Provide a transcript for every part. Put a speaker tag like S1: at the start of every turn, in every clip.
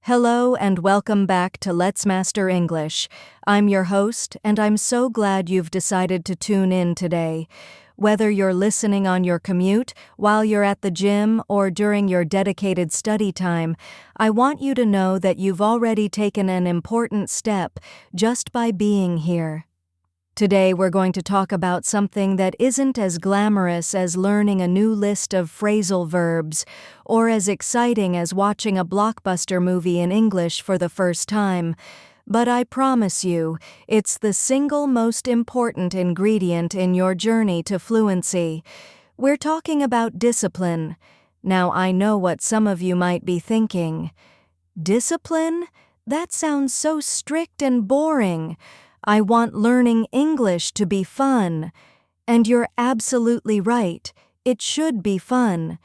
S1: Hello and welcome back to Let's Master English. I'm your host, and I'm so glad you've decided to tune in today. Whether you're listening on your commute, while you're at the gym, or during your dedicated study time, I want you to know that you've already taken an important step just by being here. Today we're going to talk about something that isn't as glamorous as learning a new list of phrasal verbs, or as exciting as watching a blockbuster movie in English for the first time. But I promise you, it's the single most important ingredient in your journey to fluency. We're talking about discipline. Now I know what some of you might be thinking. Discipline? That sounds so strict and boring. I want learning English to be fun. And you're absolutely right. It should be fun.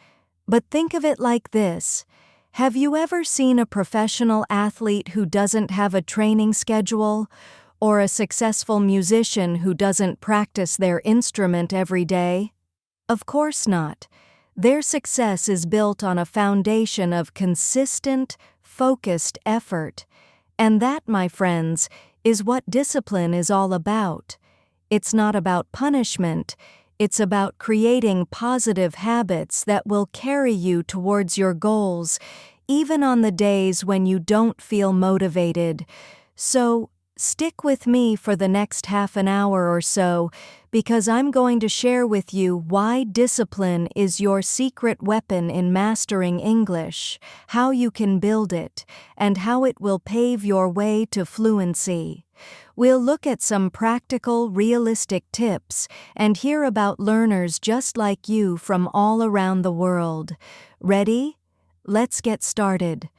S1: But think of it like this. Have you ever seen a professional athlete who doesn't have a training schedule? Or a successful musician who doesn't practice their instrument every day? Of course not. Their success is built on a foundation of consistent, focused effort. And that, my friends, is what discipline is all about. It's not about punishment. It's about creating positive habits that will carry you towards your goals, even on the days when you don't feel motivated. So, stick with me for the next half an hour or so, because I'm going to share with you why discipline is your secret weapon in mastering English, how you can build it, and how it will pave your way to fluency. We'll look at some practical, realistic tips and hear about learners just like you from all around the world. Ready? Let's get started.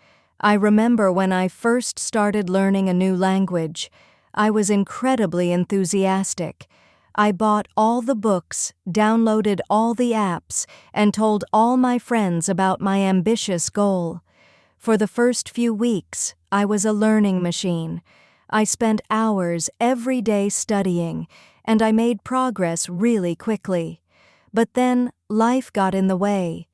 S1: I remember when I first started learning a new language. I was incredibly enthusiastic. I bought all the books, downloaded all the apps, and told all my friends about my ambitious goal. For the first few weeks, I was a learning machine. I spent hours every day studying, and I made progress really quickly. But then, life got in the way.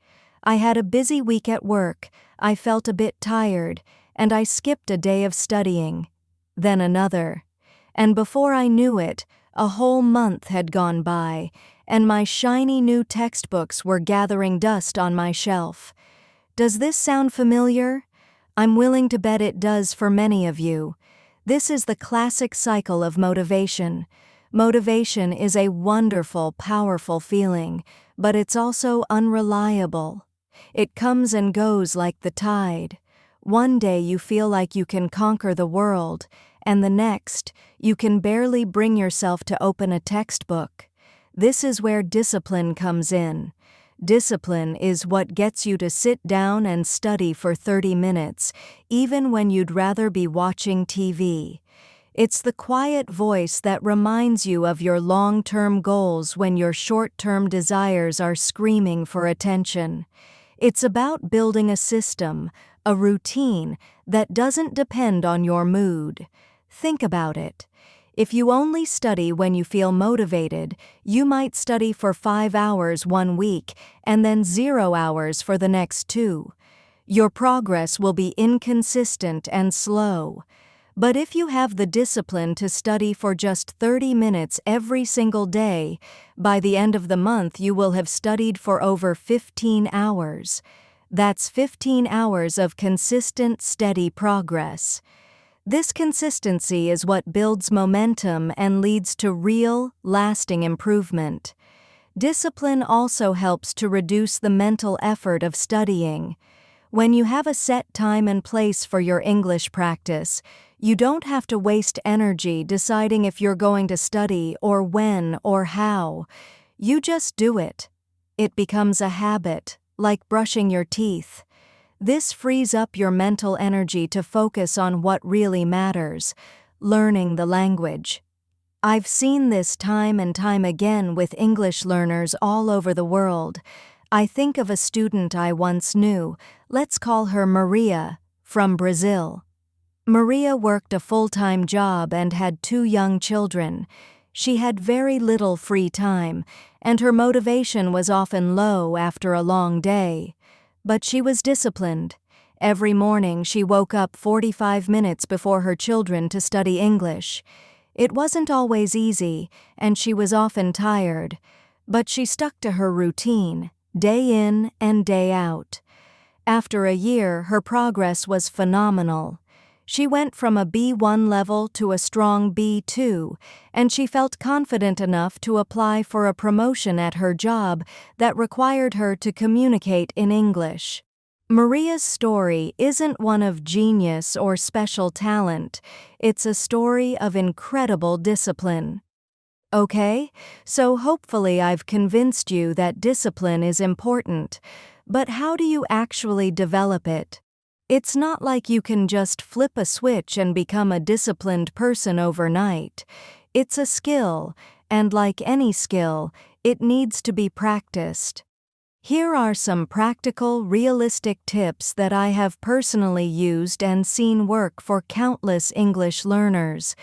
S1: I had a busy week at work, I felt a bit tired, and I skipped a day of studying. Then another. And before I knew it, a whole month had gone by, and my shiny new textbooks were gathering dust on my shelf. Does this sound familiar? I'm willing to bet it does for many of you. This is the classic cycle of motivation. Motivation is a wonderful, powerful feeling, but it's also unreliable. It comes and goes like the tide. One day you feel like you can conquer the world, and the next, you can barely bring yourself to open a textbook. This is where discipline comes in. Discipline is what gets you to sit down and study for 30 minutes, even when you'd rather be watching TV. It's the quiet voice that reminds you of your long-term goals when your short-term desires are screaming for attention. It's about building a system, a routine, that doesn't depend on your mood. Think about it. If you only study when you feel motivated, you might study for 5 hours one week and then 0 hours for the next 2. Your progress will be inconsistent and slow. But if you have the discipline to study for just 30 minutes every single day, by the end of the month you will have studied for over 15 hours. That's 15 hours of consistent, steady progress. This consistency is what builds momentum and leads to real, lasting improvement. Discipline also helps to reduce the mental effort of studying. When you have a set time and place for your English practice, you don't have to waste energy deciding if you're going to study or when or how. You just do it. It becomes a habit, like brushing your teeth. This frees up your mental energy to focus on what really matters, learning the language. I've seen this time and time again with English learners all over the world. I think of a student I once knew, let's call her Maria, from Brazil. Maria worked a full-time job and had 2 young children. She had very little free time, and her motivation was often low after a long day. But she was disciplined, Every morning she woke up 45 minutes before her children to study English. It wasn't always easy, and she was often tired, but she stuck to her routine, day in and day out. After a year, her progress was phenomenal. She went from a B1 level to a strong B2, and she felt confident enough to apply for a promotion at her job that required her to communicate in English. Maria's story isn't one of genius or special talent. It's a story of incredible discipline. Okay, so hopefully I've convinced you that discipline is important. But how do you actually develop it? It's not like you can just flip a switch and become a disciplined person overnight. It's a skill, and like any skill, it needs to be practiced. Here are some practical, realistic tips that I have personally used and seen work for countless English learners.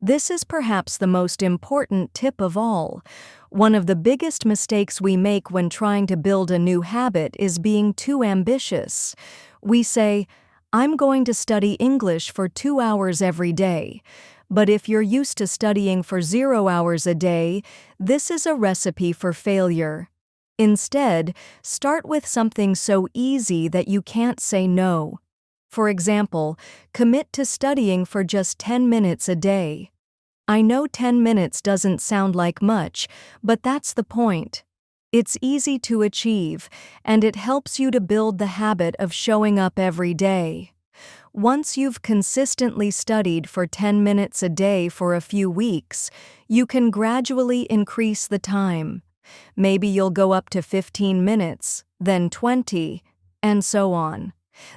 S1: This is perhaps the most important tip of all. One of the biggest mistakes we make when trying to build a new habit is being too ambitious. We say, "I'm going to study English for 2 hours every day." But if you're used to studying for 0 hours a day, this is a recipe for failure. Instead, start with something so easy that you can't say no. For example, commit to studying for just 10 minutes a day. I know 10 minutes doesn't sound like much, but that's the point. It's easy to achieve, and it helps you to build the habit of showing up every day. Once you've consistently studied for 10 minutes a day for a few weeks, you can gradually increase the time. Maybe you'll go up to 15 minutes, then 20, and so on.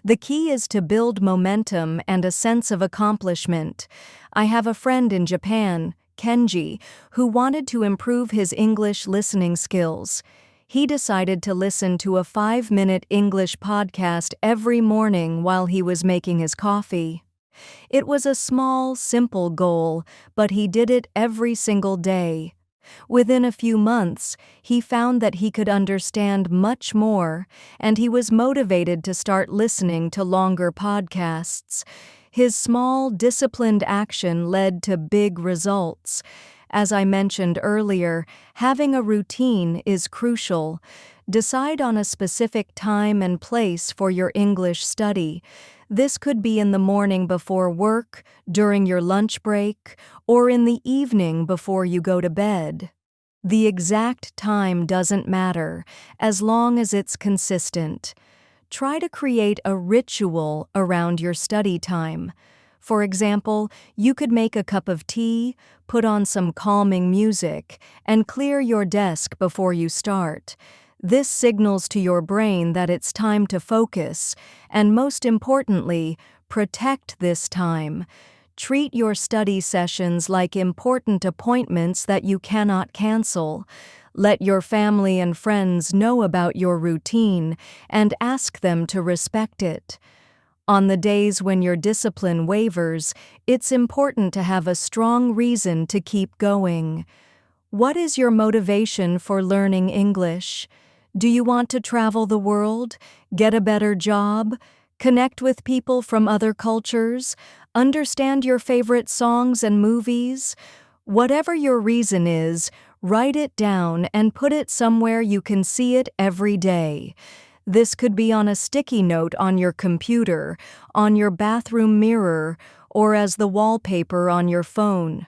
S1: The key is to build momentum and a sense of accomplishment. I have a friend in Japan, Kenji, who wanted to improve his English listening skills. He decided to listen to a 5-minute English podcast every morning while he was making his coffee. It was a small, simple goal, but he did it every single day. Within a few months, he found that he could understand much more, and he was motivated to start listening to longer podcasts. His small, disciplined action led to big results. As I mentioned earlier, having a routine is crucial. Decide on a specific time and place for your English study. This could be in the morning before work, during your lunch break, or in the evening before you go to bed. The exact time doesn't matter, as long as it's consistent. Try to create a ritual around your study time. For example, you could make a cup of tea, put on some calming music, and clear your desk before you start. This signals to your brain that it's time to focus, and most importantly, protect this time. Treat your study sessions like important appointments that you cannot cancel. Let your family and friends know about your routine and ask them to respect it. On the days when your discipline wavers, it's important to have a strong reason to keep going. What is your motivation for learning English? Do you want to travel the world, get a better job, connect with people from other cultures, understand your favorite songs and movies? Whatever your reason is, write it down and put it somewhere you can see it every day. This could be on a sticky note on your computer, on your bathroom mirror, or as the wallpaper on your phone.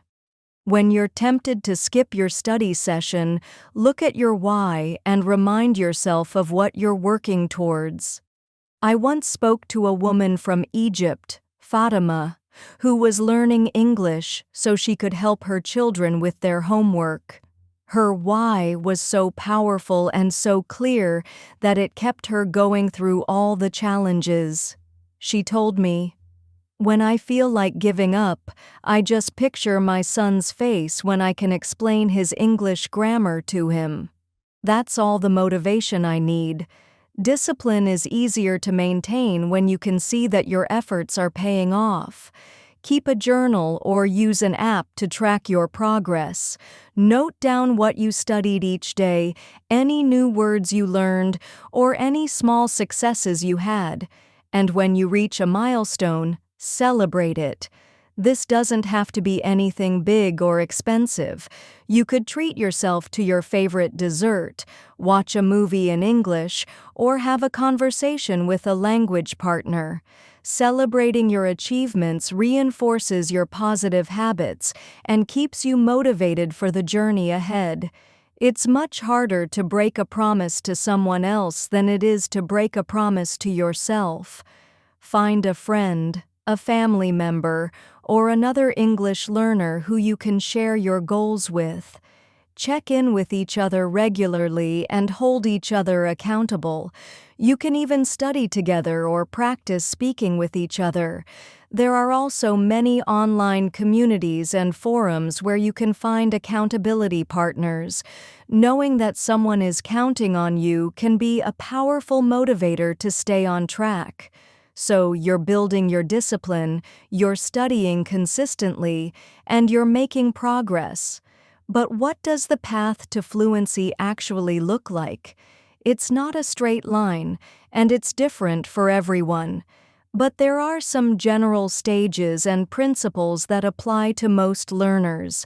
S1: When you're tempted to skip your study session, look at your why and remind yourself of what you're working towards. I once spoke to a woman from Egypt, Fatima, who was learning English so she could help her children with their homework. Her why was so powerful and so clear that it kept her going through all the challenges. She told me, "When I feel like giving up, I just picture my son's face when I can explain his English grammar to him. That's all the motivation I need." Discipline is easier to maintain when you can see that your efforts are paying off. Keep a journal or use an app to track your progress. Note down what you studied each day, any new words you learned, or any small successes you had. And when you reach a milestone, celebrate it. This doesn't have to be anything big or expensive. You could treat yourself to your favorite dessert, watch a movie in English, or have a conversation with a language partner. Celebrating your achievements reinforces your positive habits and keeps you motivated for the journey ahead. It's much harder to break a promise to someone else than it is to break a promise to yourself. Find a friend, a family member, or another English learner who you can share your goals with. Check in with each other regularly and hold each other accountable. You can even study together or practice speaking with each other. There are also many online communities and forums where you can find accountability partners. Knowing that someone is counting on you can be a powerful motivator to stay on track. So you're building your discipline, you're studying consistently, and you're making progress. But what does the path to fluency actually look like? It's not a straight line, and it's different for everyone. But there are some general stages and principles that apply to most learners.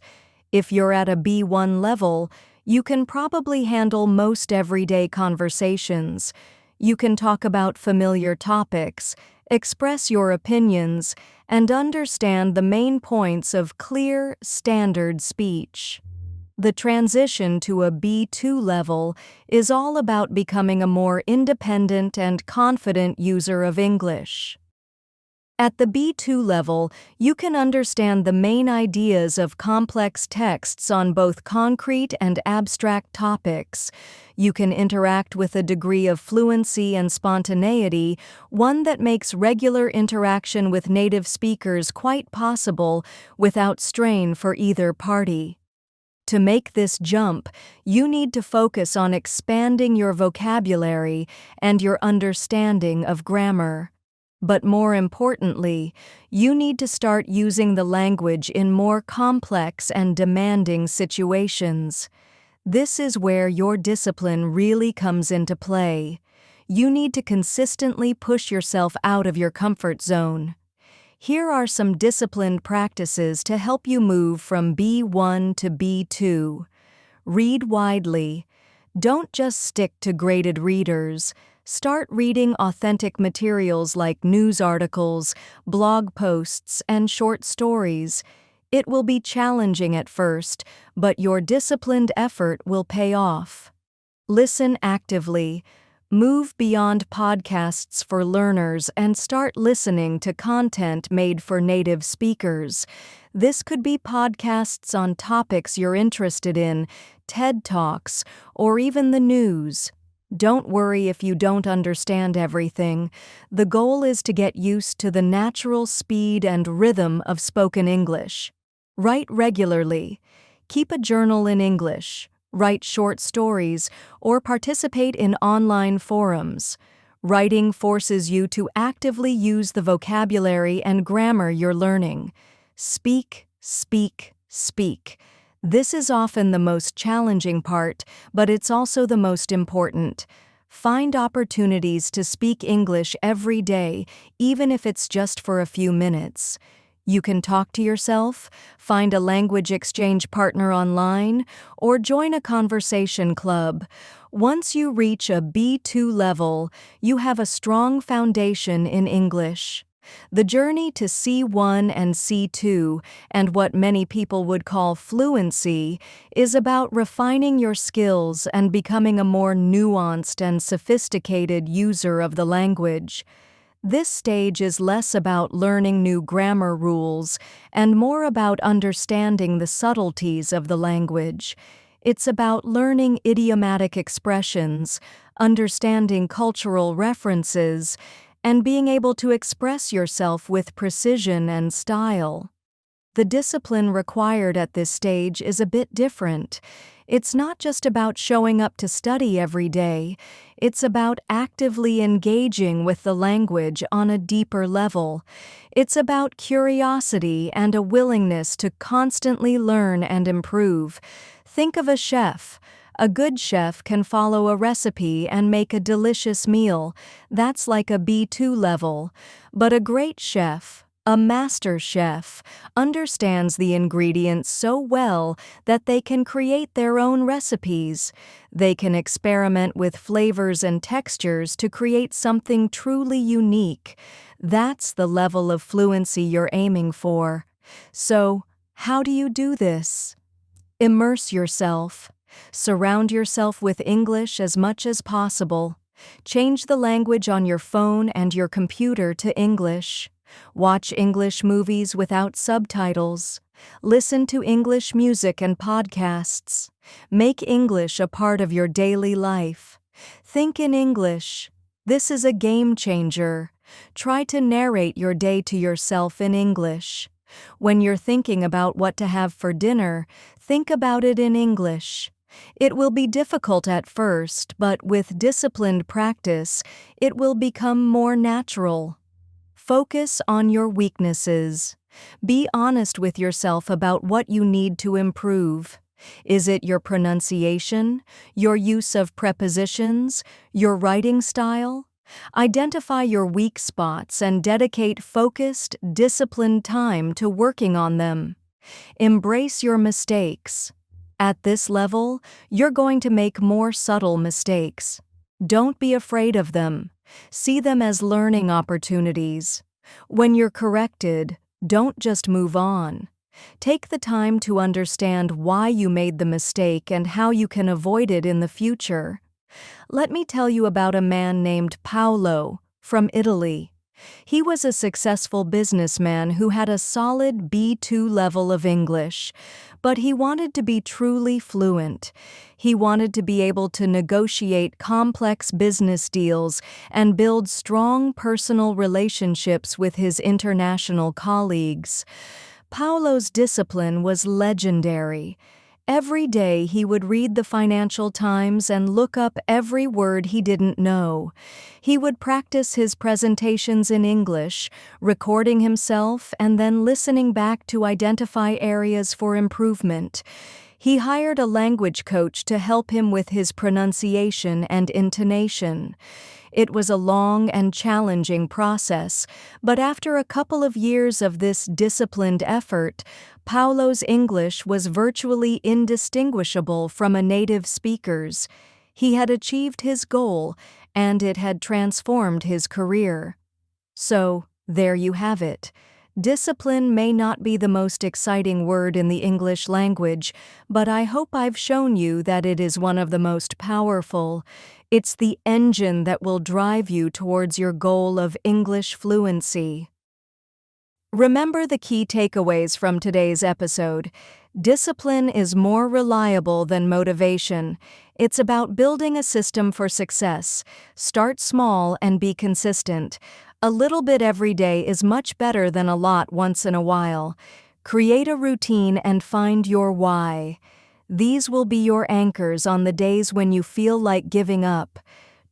S1: If you're at a B1 level, you can probably handle most everyday conversations. You can talk about familiar topics, express your opinions, and understand the main points of clear, standard speech. The transition to a B2 level is all about becoming a more independent and confident user of English. At the B2 level, you can understand the main ideas of complex texts on both concrete and abstract topics. You can interact with a degree of fluency and spontaneity, one that makes regular interaction with native speakers quite possible without strain for either party. To make this jump, you need to focus on expanding your vocabulary and your understanding of grammar. But more importantly, you need to start using the language in more complex and demanding situations. This is where your discipline really comes into play. You need to consistently push yourself out of your comfort zone. Here are some disciplined practices to help you move from B1 to B2. Read widely. Don't just stick to graded readers. Start reading authentic materials like news articles, blog posts, and short stories. It will be challenging at first, but your disciplined effort will pay off. Listen actively. Move beyond podcasts for learners and start listening to content made for native speakers. This could be podcasts on topics you're interested in, TED Talks, or even the news. Don't worry if you don't understand everything. The goal is to get used to the natural speed and rhythm of spoken English. Write regularly. Keep a journal in English. Write short stories or participate in online forums. Writing forces you to actively use the vocabulary and grammar you're learning. Speak, speak, speak. This is often the most challenging part, but it's also the most important. Find opportunities to speak English every day, even if it's just for a few minutes. You can talk to yourself, find a language exchange partner online, or join a conversation club. Once you reach a B2 level, you have a strong foundation in English. The journey to C1 and C2, and what many people would call fluency, is about refining your skills and becoming a more nuanced and sophisticated user of the language. This stage is less about learning new grammar rules and more about understanding the subtleties of the language. It's about learning idiomatic expressions, understanding cultural references, and being able to express yourself with precision and style. The discipline required at this stage is a bit different. It's not just about showing up to study every day. It's about actively engaging with the language on a deeper level. It's about curiosity and a willingness to constantly learn and improve. Think of a chef. A good chef can follow a recipe and make a delicious meal. That's like a B2 level. But a great chef, a master chef, understands the ingredients so well that they can create their own recipes. They can experiment with flavors and textures to create something truly unique. That's the level of fluency you're aiming for. So, how do you do this? Immerse yourself. Surround yourself with English as much as possible. Change the language on your phone and your computer to English. Watch English movies without subtitles. Listen to English music and podcasts. Make English a part of your daily life. Think in English. This is a game changer. Try to narrate your day to yourself in English. When you're thinking about what to have for dinner, think about it in English. It will be difficult at first, but with disciplined practice, it will become more natural. Focus on your weaknesses. Be honest with yourself about what you need to improve. Is it your pronunciation, your use of prepositions, your writing style? Identify your weak spots and dedicate focused, disciplined time to working on them. Embrace your mistakes. At this level, you're going to make more subtle mistakes. Don't be afraid of them. See them as learning opportunities. When you're corrected, don't just move on. Take the time to understand why you made the mistake and how you can avoid it in the future. Let me tell you about a man named Paolo from Italy. He was a successful businessman who had a solid B2 level of English, but he wanted to be truly fluent. He wanted to be able to negotiate complex business deals and build strong personal relationships with his international colleagues. Paolo's discipline was legendary. Every day he would read the Financial Times and look up every word he didn't know. He would practice his presentations in English, recording himself and then listening back to identify areas for improvement. He hired a language coach to help him with his pronunciation and intonation. It was a long and challenging process, but after a couple of years of this disciplined effort, Paolo's English was virtually indistinguishable from a native speaker's. He had achieved his goal, and it had transformed his career. So, there you have it. Discipline may not be the most exciting word in the English language, but I hope I've shown you that it is one of the most powerful. It's the engine that will drive you towards your goal of English fluency. Remember the key takeaways from today's episode. Discipline is more reliable than motivation. It's about building a system for success. Start small and be consistent. A little bit every day is much better than a lot once in a while. Create a routine and find your why. These will be your anchors on the days when you feel like giving up.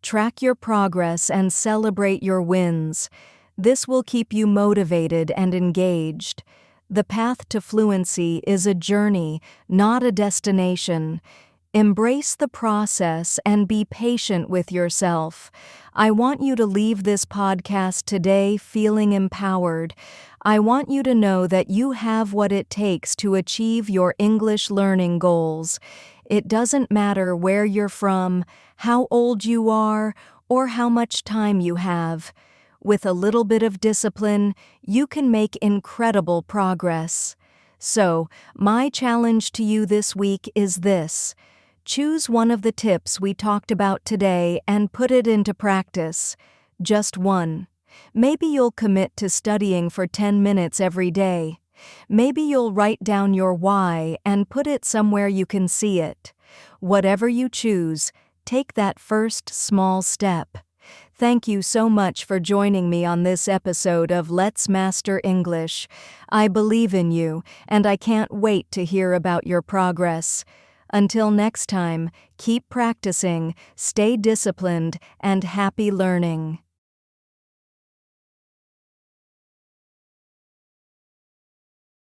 S1: Track your progress and celebrate your wins. This will keep you motivated and engaged. The path to fluency is a journey, not a destination. Embrace the process and be patient with yourself. I want you to leave this podcast today feeling empowered. I want you to know that you have what it takes to achieve your English learning goals. It doesn't matter where you're from, how old you are, or how much time you have. With a little bit of discipline, you can make incredible progress. So, my challenge to you this week is this. Choose one of the tips we talked about today and put it into practice. Just one. Maybe you'll commit to studying for 10 minutes every day. Maybe you'll write down your why and put it somewhere you can see it. Whatever you choose, take that first small step. Thank you so much for joining me on this episode of Let's Master English. I believe in you, and I can't wait to hear about your progress. Until next time, keep practicing, stay disciplined, and happy learning.